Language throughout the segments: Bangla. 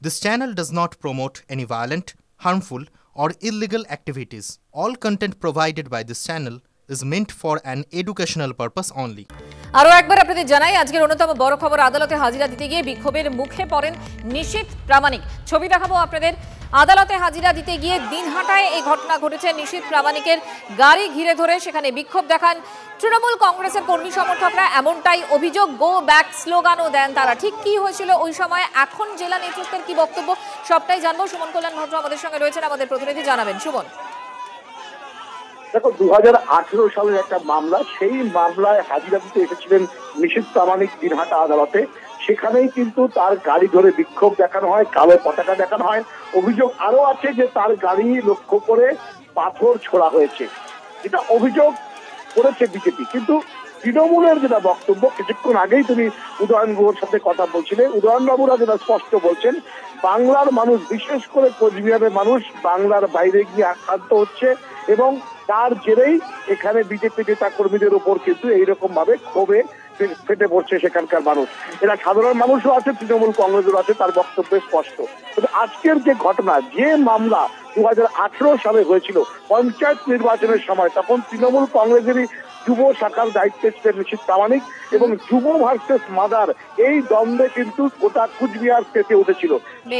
This channel does not promote any violent, harmful, or illegal activities. All content provided by this channel is meant for an educational purpose only. আরও একবার আপনাদের জানাই আজকের অন্যতম বড় খবর, আদালতে হাজিরা দিতে গিয়ে বিক্ষোভের মুখে পড়েন নিশীথ প্রামাণিক। ছবি দেখাবো আপনাদের। আদালতে হাজিরা দিতে গিয়ে দিনহাটায় এই ঘটনা ঘটেছে। নিশীথ প্রামাণিকের গাড়ি ঘিরে ধরে সেখানে বিক্ষোভ দেখান তৃণমূল কংগ্রেসের কর্মী সমর্থকরা। এমনটাই অভিযোগ, গো ব্যাক স্লোগানও দেন তারা। ঠিক কি হয়েছিল ওই সময়, এখন জেলা নেতৃত্বের কি বক্তব্য, সবটাই জানবো। সুমন কল্যাণ ভদ্র আমাদের সঙ্গে রয়েছেন, আমাদের প্রতিনিধি জানাবেন। সুমন, দেখো 2018 সালের একটা মামলা, সেই মামলায় হাজিরা দিতে এসেছিলেন নিশীথ প্রামাণিক দিনহাটা আদালতে। সেখানেই কিন্তু তার গাড়ি ধরে বিক্ষোভ দেখানো হয়, কালো পতাকা দেখানো হয়। অভিযোগ আরো আছে যে তার গাড়ি লক্ষ্য করে পাথর ছোড়া হয়েছে, যেটা অভিযোগ করেছে বিজেপি। কিন্তু তৃণমূলের যেটা বক্তব্য, কিছুক্ষণ আগেই তুমি উদয়ন বাবুর সাথে কথা বলছিলে, উদয়ন বাবুরা যেটা স্পষ্ট বলছেন, বাংলার মানুষ, বিশেষ করে কোচবিহারের মানুষ বাংলার বাইরে গিয়ে আক্রান্ত হচ্ছে এবং তার জেরেই এখানে বিজেপি নেতা কর্মীদের উপর কিন্তু এইরকম ভাবে ক্ষোভে ফেটে পড়ছে সেখানকার মানুষ। এরা সাধারণ মানুষও আছে, তৃণমূল কংগ্রেসও আছে, তার বক্তব্য স্পষ্ট। কিন্তু আজকের যে ঘটনা, যে মামলা 2018 সালে হয়েছিল পঞ্চায়েত নির্বাচনের সময়, তখন তৃণমূল কংগ্রেসেরই যুব শাখার দায়িত্বে ছিলেন নিশীথ প্রামাণিক এবং যুব ভার্সেস মাদার, এই দ্বন্দ্বে কিন্তু গোটা কুচবিহার পেতে উঠেছিল।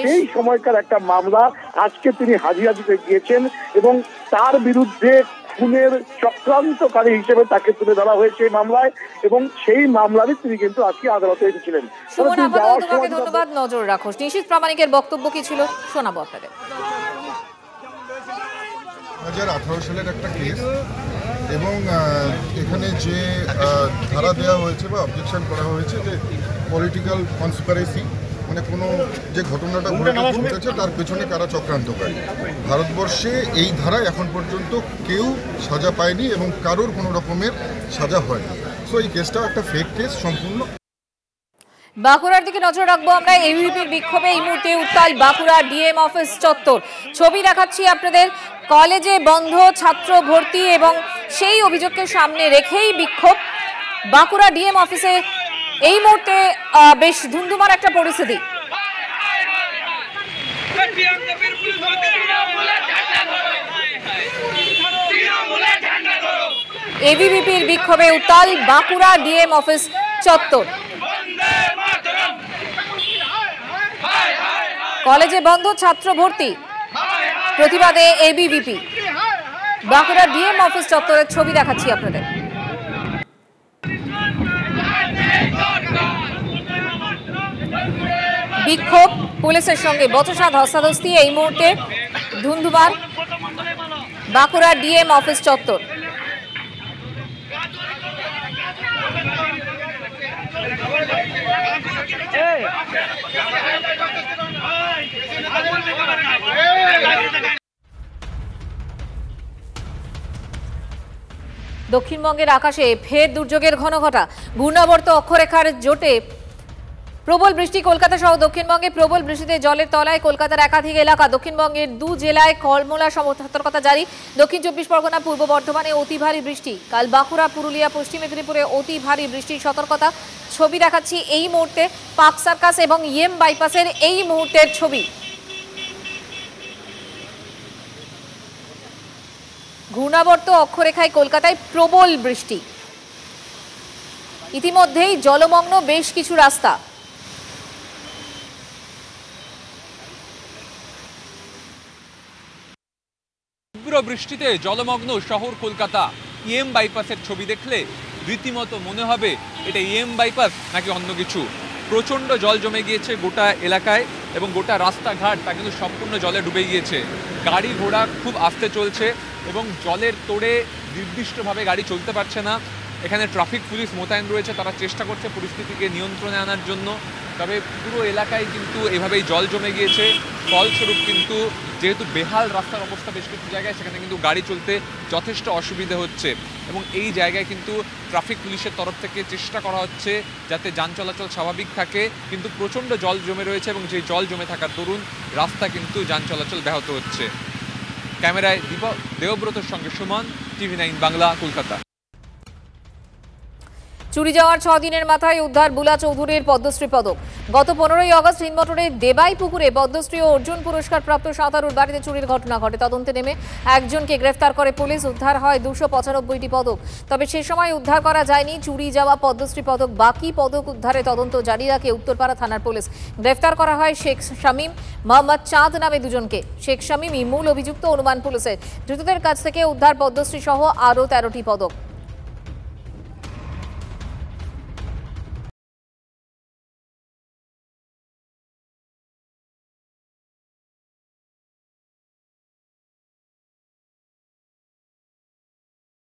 সেই সময়কার একটা মামলা, আজকে তিনি হাজিরা দিতে গিয়েছেন এবং তার বিরুদ্ধে খুনের চক্রান্তকারী হিসেবে তাকে তুলে ধরা হয়েছে এই মামলায় এবং সেই মামলারই তিনি কিন্তু আজকে আদালতে এসেছিলেন। ধন্যবাদ, নজর রাখো। নিশীথ প্রামাণিকের বক্তব্য কি ছিল শোনাবো আপনাদের। 2018 সালের একটা কেস এবং এখানে যে ধারা দেওয়া হয়েছে বা অবজেকশন করা হয়েছে যে পলিটিক্যাল কনস্পিরেসি, মানে কোনো যে ঘটনাটা ঘটেছে তার পেছনে কারা চক্রান্তকারী। ভারতবর্ষে এই ধারায় এখন পর্যন্ত কেউ সাজা পায়নি এবং কারোর কোনো রকমের সাজা হয়নি। সো এই কেসটাও একটা ফেক কেস সম্পূর্ণ। বাঁকুড়ার দিকে নজর রাখবো আমরা। এবিভিপির বিক্ষোভে এই মুহূর্তে উত্তাল বাঁকুড়া ডিএম অফিস চত্বর। ছবি দেখাচ্ছি আপনাদের। কলেজে বন্ধ, ছাত্র ভর্তি এবং সেই অভিযোগকে সামনে রেখেই বিক্ষোভ বাঁকুড়া ডিএম অফিসে। এই মুহূর্তে বেশ ধুন্ধুমার একটা পরিস্থিতি। এবিভিপির বিক্ষোভে উত্তাল বাঁকুড়া ডিএম অফিস চত্বর। কলেজে বন্ধ, ছাত্র ভর্তি, প্রতিবাদে এবিভিপি। বাঁকুড়া ডিএম অফিস চত্বরের ছবি দেখাচ্ছি আপনাদের। বিক্ষোভ, পুলিশের সঙ্গে বচসা ধস্তাধস্তি, এই মুহূর্তে ধুন্ধুমার বাঁকুড়া ডিএম অফিস চত্বর। দক্ষিণবঙ্গের আকাশে ফের দুর্যোগের ঘনঘটা। ঘূর্ণাবর্ত অক্ষরেখার জোটে প্রবল বৃষ্টি। কলকাতা সহ দক্ষিণবঙ্গে প্রবল বৃষ্টিতে জলের তলায় কলকাতার একাধিক এলাকা। দক্ষিণবঙ্গের 2 জেলায় কমলা সতর্কতা জারি। দক্ষিণ 24 পরগনা, পূর্ব বর্ধমানে অতি ভারী বৃষ্টি। কাল বাঁকুড়া, পুরুলিয়া, পশ্চিম মেদিনীপুরে অতি ভারী বৃষ্টির সতর্কতা। ছবি দেখাচ্ছি এই মুহূর্তে পার্ক সার্কাস এবং ইএম বাইপাসের এই মুহূর্তের ছবি। ঘূর্ণাবর্ত অক্ষরেখায় কলকাতায় প্রবল বৃষ্টি। ইতিমধ্যেই জলমগ্ন বেশ কিছু রাস্তা। তীব্র বৃষ্টিতে জলমগ্ন শহর কলকাতা। ইএম বাইপাসের ছবি দেখলে রীতিমতো মনে হবে এটা ইএম বাইপাস নাকি অন্য কিছু। প্রচণ্ড জল জমে গিয়েছে গোটা এলাকায় এবং গোটা রাস্তাঘাট তা কিন্তু সম্পূর্ণ জলে ডুবে গিয়েছে। গাড়ি ঘোড়া খুব আস্তে চলছে এবং জলের তোড়ে নির্দিষ্টভাবে গাড়ি চলতে পারছে না। এখানে ট্রাফিক পুলিশ মোতায়েন রয়েছে, তারা চেষ্টা করছে পরিস্থিতিকে নিয়ন্ত্রণে আনার জন্য। তবে পুরো এলাকায় কিন্তু এভাবেই জল জমে গিয়েছে। ফলস্বরূপ কিন্তু যেহেতু বেহাল রাস্তার অবস্থা বেশ কিছু জায়গায়, সেখানে কিন্তু গাড়ি চলতে যথেষ্ট অসুবিধে হচ্ছে এবং এই জায়গায় কিন্তু ট্রাফিক পুলিশের তরফ থেকে চেষ্টা করা হচ্ছে যাতে যান চলাচল স্বাভাবিক থাকে। কিন্তু প্রচণ্ড জল জমে রয়েছে এবং সেই জল জমে থাকার দরুন রাস্তা কিন্তু যান চলাচল ব্যাহত হচ্ছে। ক্যামেরায় দেবব্রতর সঙ্গে সুমন, TV9 বাংলা, কলকাতা। চুরি যাওয়ার 6 দিনের মাথায় উদ্ধার বুলা চৌধুরীর পদ্মশ্রী পদক। গত 15ই আগস্ট হিন্দমটরের দেবাই পুকুরে পদ্মশ্রী ও অর্জুন পুরস্কার প্রাপ্ত সাঁতারুর বাড়িতে চুরির ঘটনা ঘটে। তদন্তে নেমে একজনকে গ্রেফতার করে পুলিশ। উদ্ধার হয় 295টি পদক। তবে সে সময় উদ্ধার করা যায়নি চুরি যাওয়া পদ্মশ্রী পদক। বাকি পদক উদ্ধারে তদন্ত জারি রাখে উত্তরপাড়া থানার পুলিশ। গ্রেফতার করা হয় শেখ শামীম, মোহাম্মদ চাঁদ নামে দুজনকে। শেখ শামীমই মূল অভিযুক্ত অনুমান পুলিশের। ধৃতদের কাছ থেকে উদ্ধার পদ্মশ্রী সহ আরও 13টি পদক।